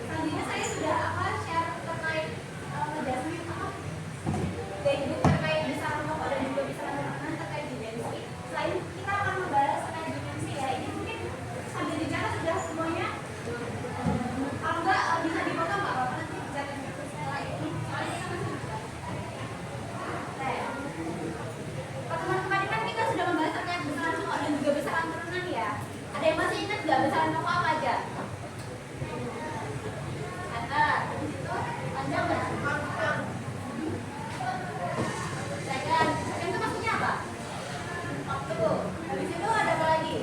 Selanjutnya saya sudah share terkait ngejelasin guidebook terkait besaran pokok dan juga besaran turunan terkait dimensi. Selain kita akan membahas terkait dimensi ya, ini mungkin sambil bicara sudah semuanya. Kalau enggak bisa dipotong nggak apa-apa, nanti bicara saya lagi. Soalnya kita masih pertemuan kemarin kan kita sudah membahas terkait besaran pokok dan juga besaran turunan ya. Ada yang masih ingat nggak besaran pokok apa aja? Habis itu panjang nggak? Second itu maksudnya apa? Waktu. Habis itu ada apa lagi?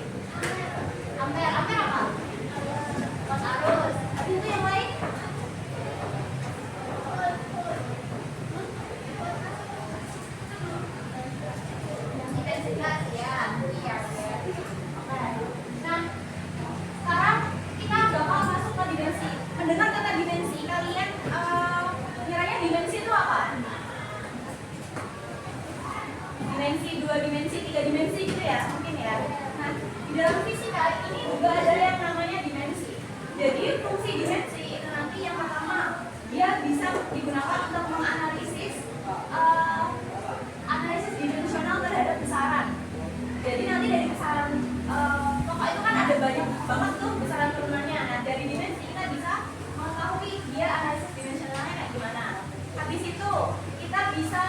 Ampere apa? Pas arus. Habis itu yang lain? Intensitas ya. Iya. Oke. Nah, sekarang kita bakal masuk ke dimensi. Mendengar kata dimensi, kalian kiranya dimensi itu apa? Dimensi, 2 dimensi, 3 dimensi gitu ya, mungkin ya. Nah, di dalam fisika ini juga ada yang namanya dimensi. Jadi fungsi dimensi itu nanti yang pertama, dia bisa digunakan untuk menganalisis analisis dimensional terhadap besaran. Jadi nanti dari besaran pokok itu kan ada banyak banget tuh besaran turunannya. Nah, dari dimensi kita bisa mengetahui dia analisis dimensionalnya kayak gimana. Habis itu kita bisa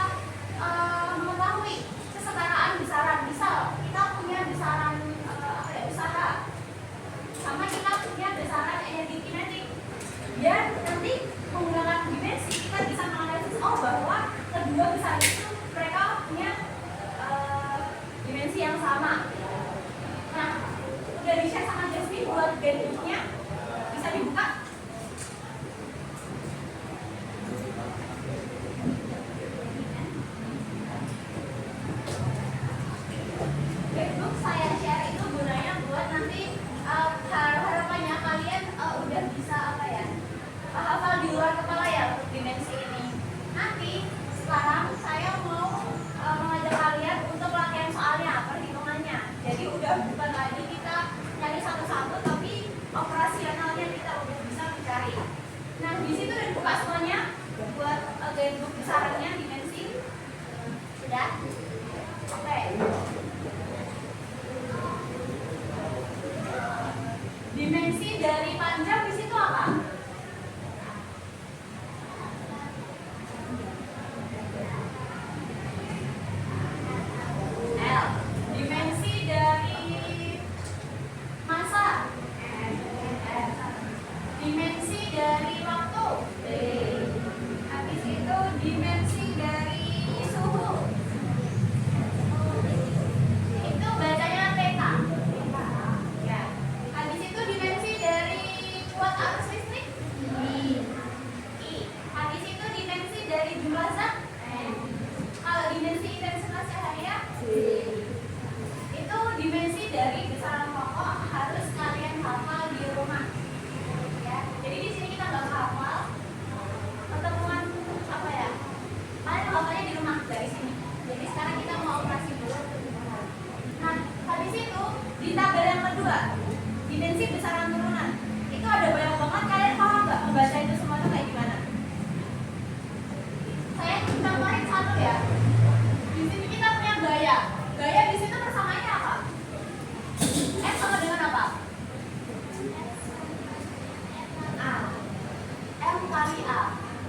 mengetahui kesetaraan besaran. Misal kita punya besaran usaha, sama kita punya besaran energi kinetik. Dan nanti menggunakan dimensi kita bisa menganalisis bahwa kedua besaran itu mereka punya dimensi yang sama. Nah, udah di-share sama Jasmine buat guidebooknya, bisa dibuka. Guidebook saya share itu gunanya buat nanti harapannya kalian udah bisa hafal di luar kepala ya untuk dimensi ini. Nanti sekarang saya mau mengajak kalian untuk latihan soalnya, perhitungannya. Jadi udah bukan lagi kita nyari satu-satu, tapi operasionalnya kita udah bisa mencari. Nah, di situ udah dibuka semuanya buat guidebook besarannya dimensi. Sudah? Oke. Dimensi dari panjang di situ apa? L. Dimensi dari massa. Dimensi dari waktu. D. Habis itu dimensi dari suhu. Itu bacanya theta. Ya. Habis itu dimensi dari kuat arus listrik. I. Habis itu dimensi dari jumlah zat. Kalau dimensi intensitas cahaya. Itu dimensi dari besaran pokok, harus kalian hafal di rumah. Ya. Jadi di sini kita nggak hafal. Pertemuan kalian hafalnya di rumah dari sini. Jadi sekarang kita mau operasi dulu. Nah, habis itu di tabel yang kedua, dimensi besaran turunan. Itu ada banyak banget, kalian paham nggak membaca itu semua itu kayak gimana? Saya contohin satu ya. Di sini kita punya gaya. Gaya di situ persamaannya apa? S sama dengan apa? A. M kali A.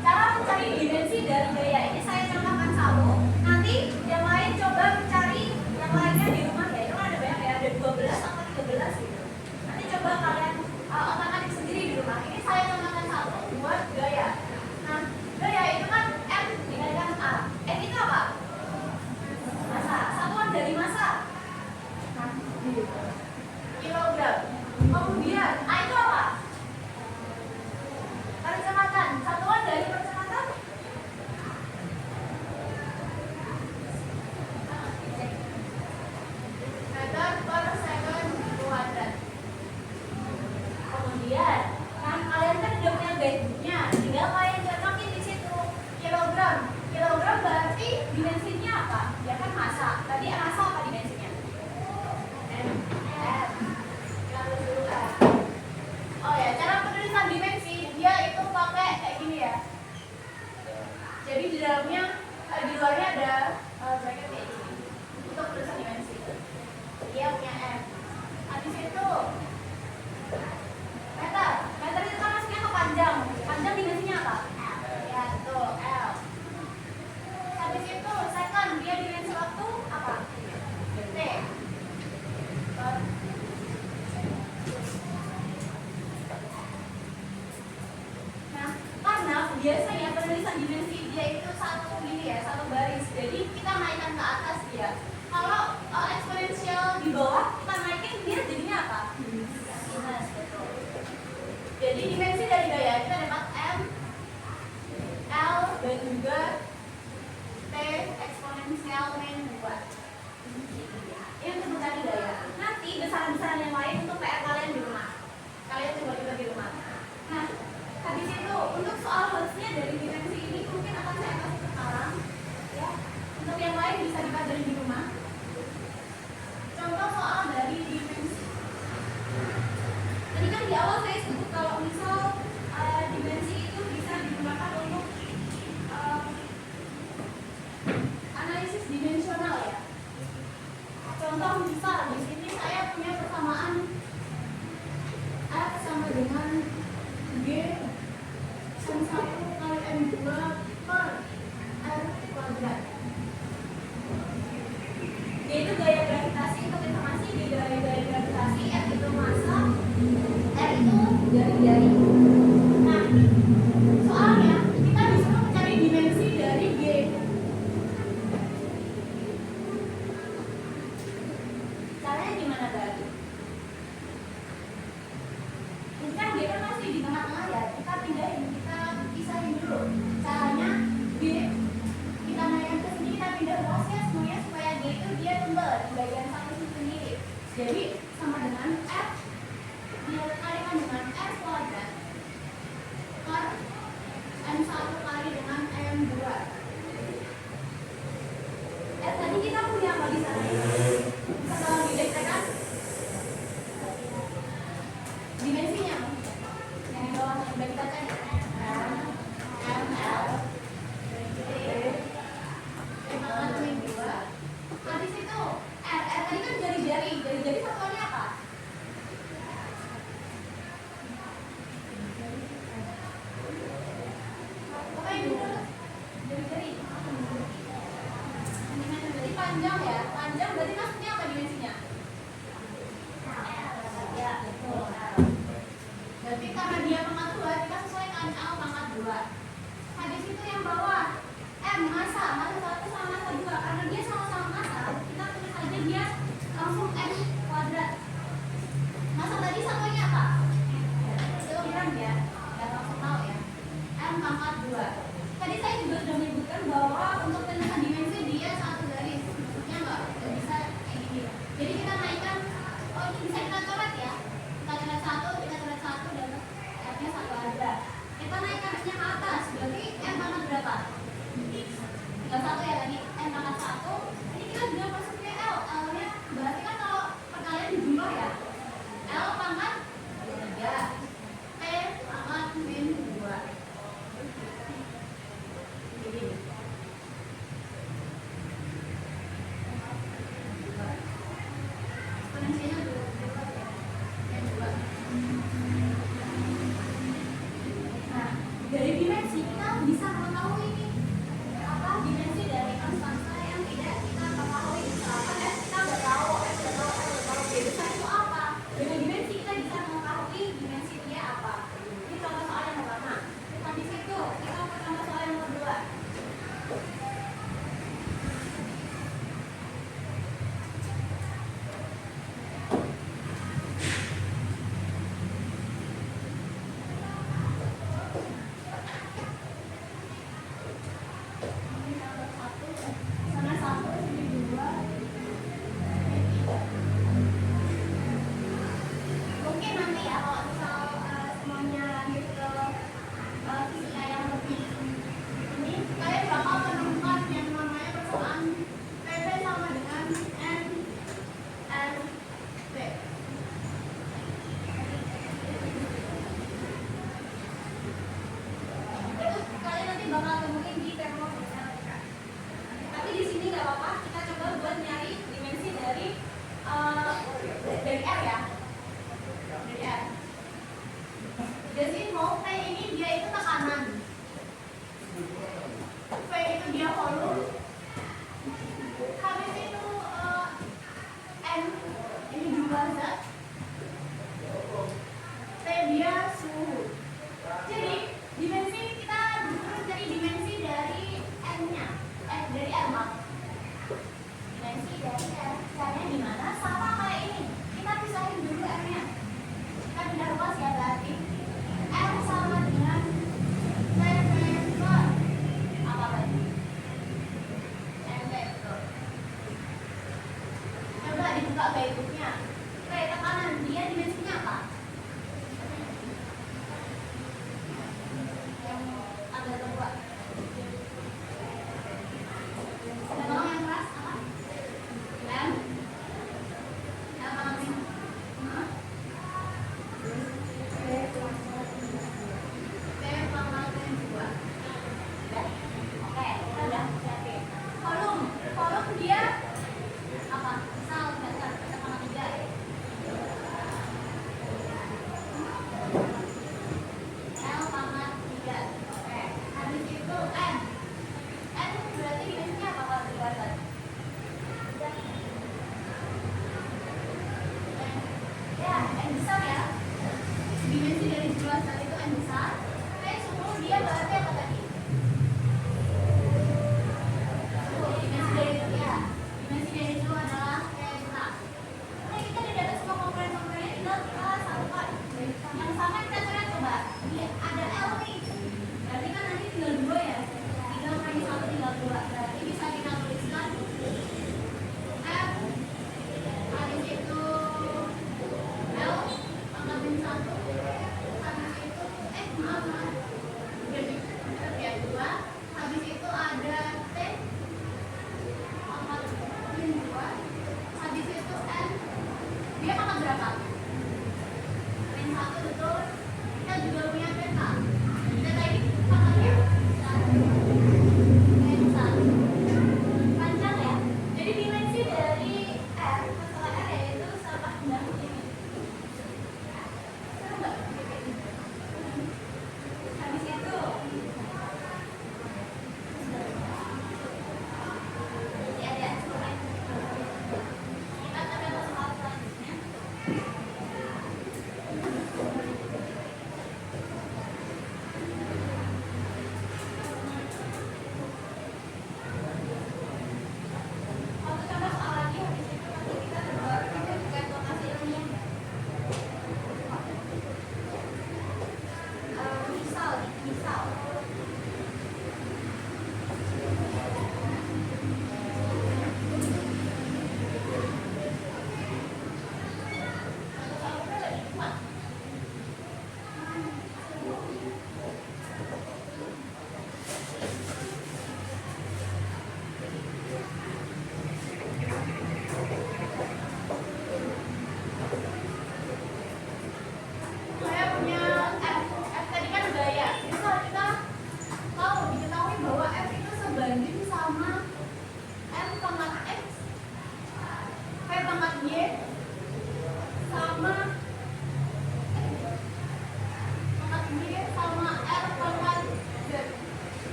Cara mencari dimensi dari gaya ini saya contohkan satu. Nanti yang lain coba mencari yang lainnya di rumah ya. Itu ada banyak ya, ada 12 atau 13 gitu. Nanti coba kalian otak-atik sendiri di rumah. Ini saya contohkan satu buat gaya. Nah, gaya itu kan M dikalikan A. M itu apa? Massa. Satuan dari massa. Nah, kilogram. Kemudian A itu apa? Percepatan. Satuan dari percepatan. Meter per second kuadrat. Kemudian, nah kalian kan udah punya guidebooknya, tinggal kalian cocokin di situ. Kilogram. Kilogram berarti dimensinya apa? Ya kan massa. Tadi massa apa dimensinya? M. Kita tulis dulu kan. dalamnya di luarnya ada bracket kayak gini untuk tulisan dimensi. Dia punya M. Habis itu meter itu kan masuknya ke panjang. Panjang dimensinya apa? L. Ya tuh L. Habis itu second, dia dimensi waktu apa? T. Nah, karena biasanya penulisan dimensi dia itu satu gini ya, satu baris. Jadi kita naikkan ke atas dia. Kalau eksponensial di bawah kita naikin dia jadinya apa? Minus, betul. Jadi dimensi dari gaya kita dapat M, L dan juga T eksponensial min 2. Ini untuk mencari gaya. Nanti besaran-besaran yang lain untuk PR kalian di rumah. Kalian coba juga di rumah. Nah, habis itu untuk soal words-nya dari dimensi ini mungkin akan saya kasih sekarang. Ya, untuk yang lain bisa dipelajari di rumah. Contoh soal dari dimensi. Tadi kan di awal saya sebut kalau misal dimensi itu bisa digunakan untuk analisis dimensional ya. Contoh misal di sini saya punya persamaan F sama dengan G sin 1 kali M2 per R kuadrat. G itu gaya gravitasi, untuk informasi di gaya gravitasi, F itu massa, R itu jari-jari. Nah, soalnya kita disuruh mencari dimensi dari G. Caranya gimana tadi? Ini kan G kan masih di tengah-tengah ya, kita pindahin, kita pisahin dulu. Caranya G kita naikkan ke sini, kita pindah luasnya semuanya supaya G itu dia tebal di bagian satu sendiri. Jadi sama dengan F dikalikan dengan R kuadrat per M1 kali dengan M2. Tadi kita punya apa di sana? Setelah didekatkan dimensinya yang di bawah yang kita cari ML Habis itu R tadi kan jari-jari satuannya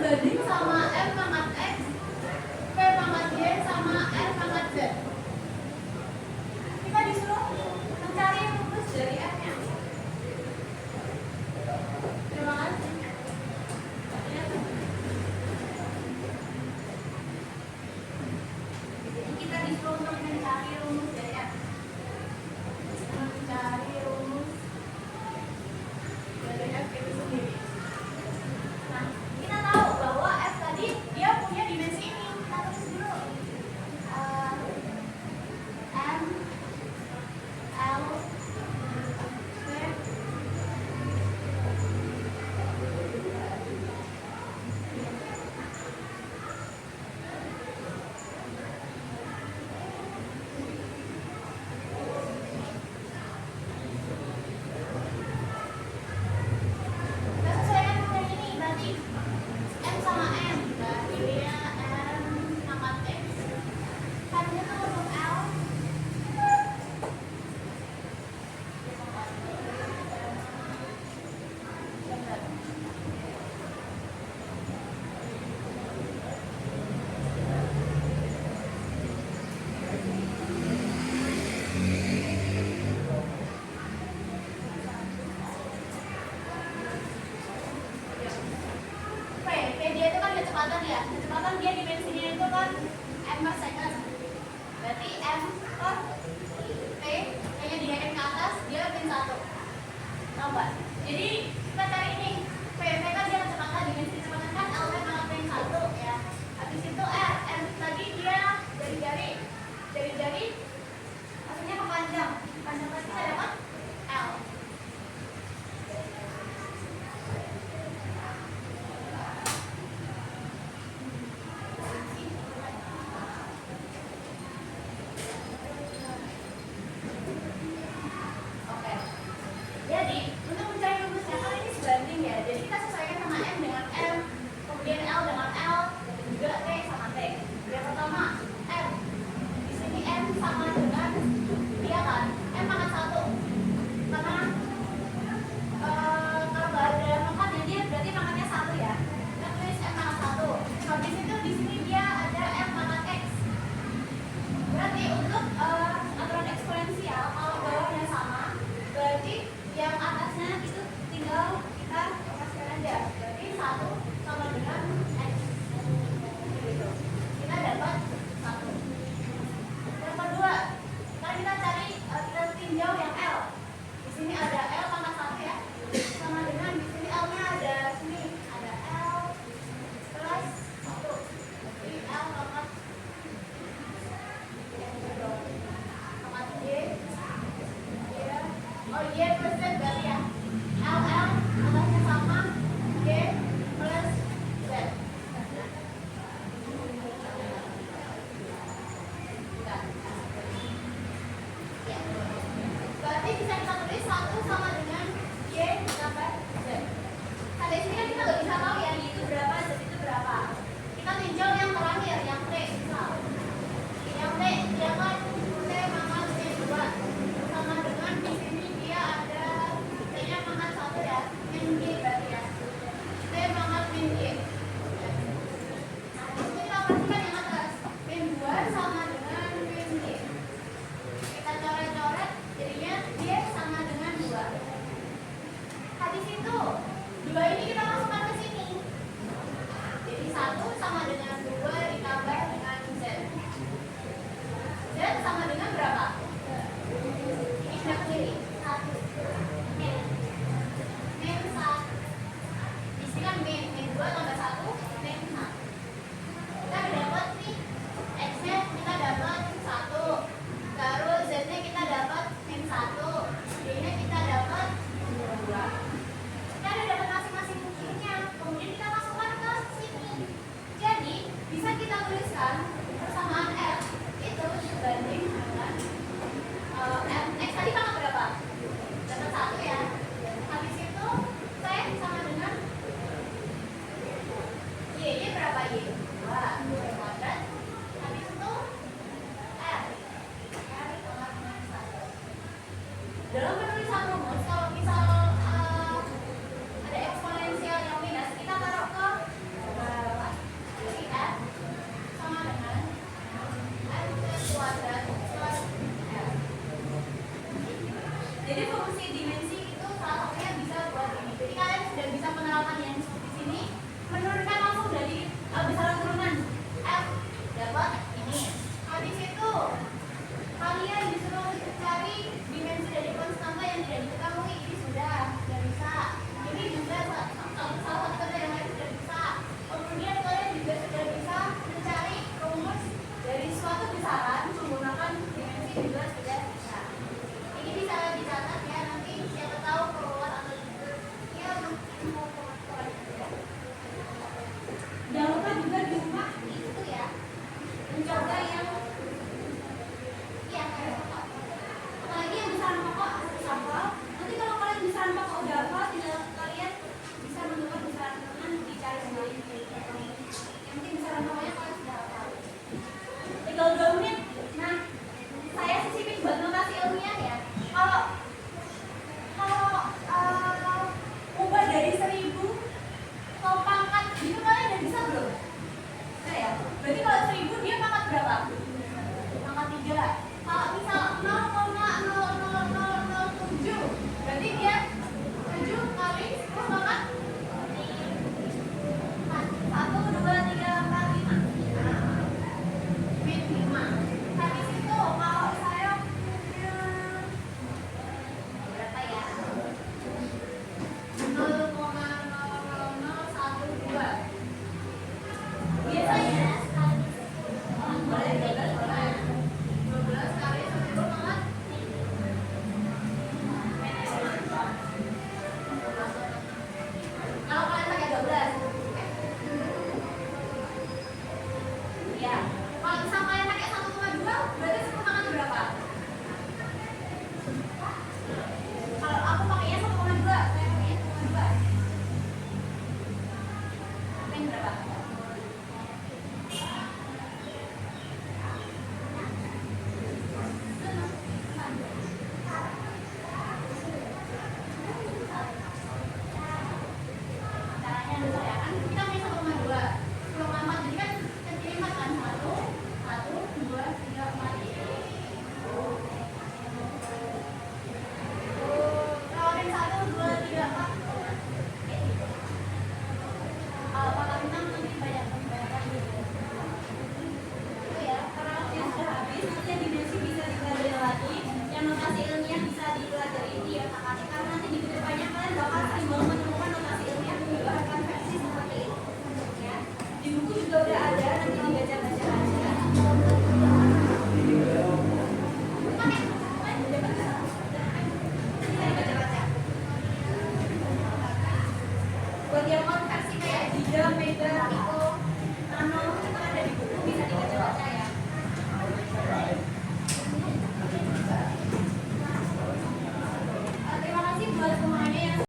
berbanding sama M pangkat X, P pangkat Y sama R pangkat Z. Kita disuruh mencari rumus dari F-nya. Terima kasih. Jadi kita disuruh untuk mencari rumus dari F. Mencari rumus dari F itu sendiri. Nah, kita tahu bahwa F tadi dia punya dimensi ini. Kita tulis dulu M, L, P, kita sesuaikan dengan ini. Berarti M sama M. Berarti dia M pangkat X. Kan dia tuh huruf L. P dia itu kan kecepatan ya. Kecepatan dia dimensinya itu kan M per second. Berarti M per P kayaknya dinaikkan ke atas dia pin 1. Tahu nggak? Jadi kita cari ini P kan dia kecepatan, dimensi kecepatan kan L pangkat pin 1 ya. Habis itu R tadi dia dari maksudnya kepanjang pasti kita dapat L. Oke. Jadi untuk mencari rumusnya kan ini sebanding ya. Jadi kita sesuaikan ya. Berarti kalau 1000 dia pangkat berapa? Pangkat 3. Kalau misal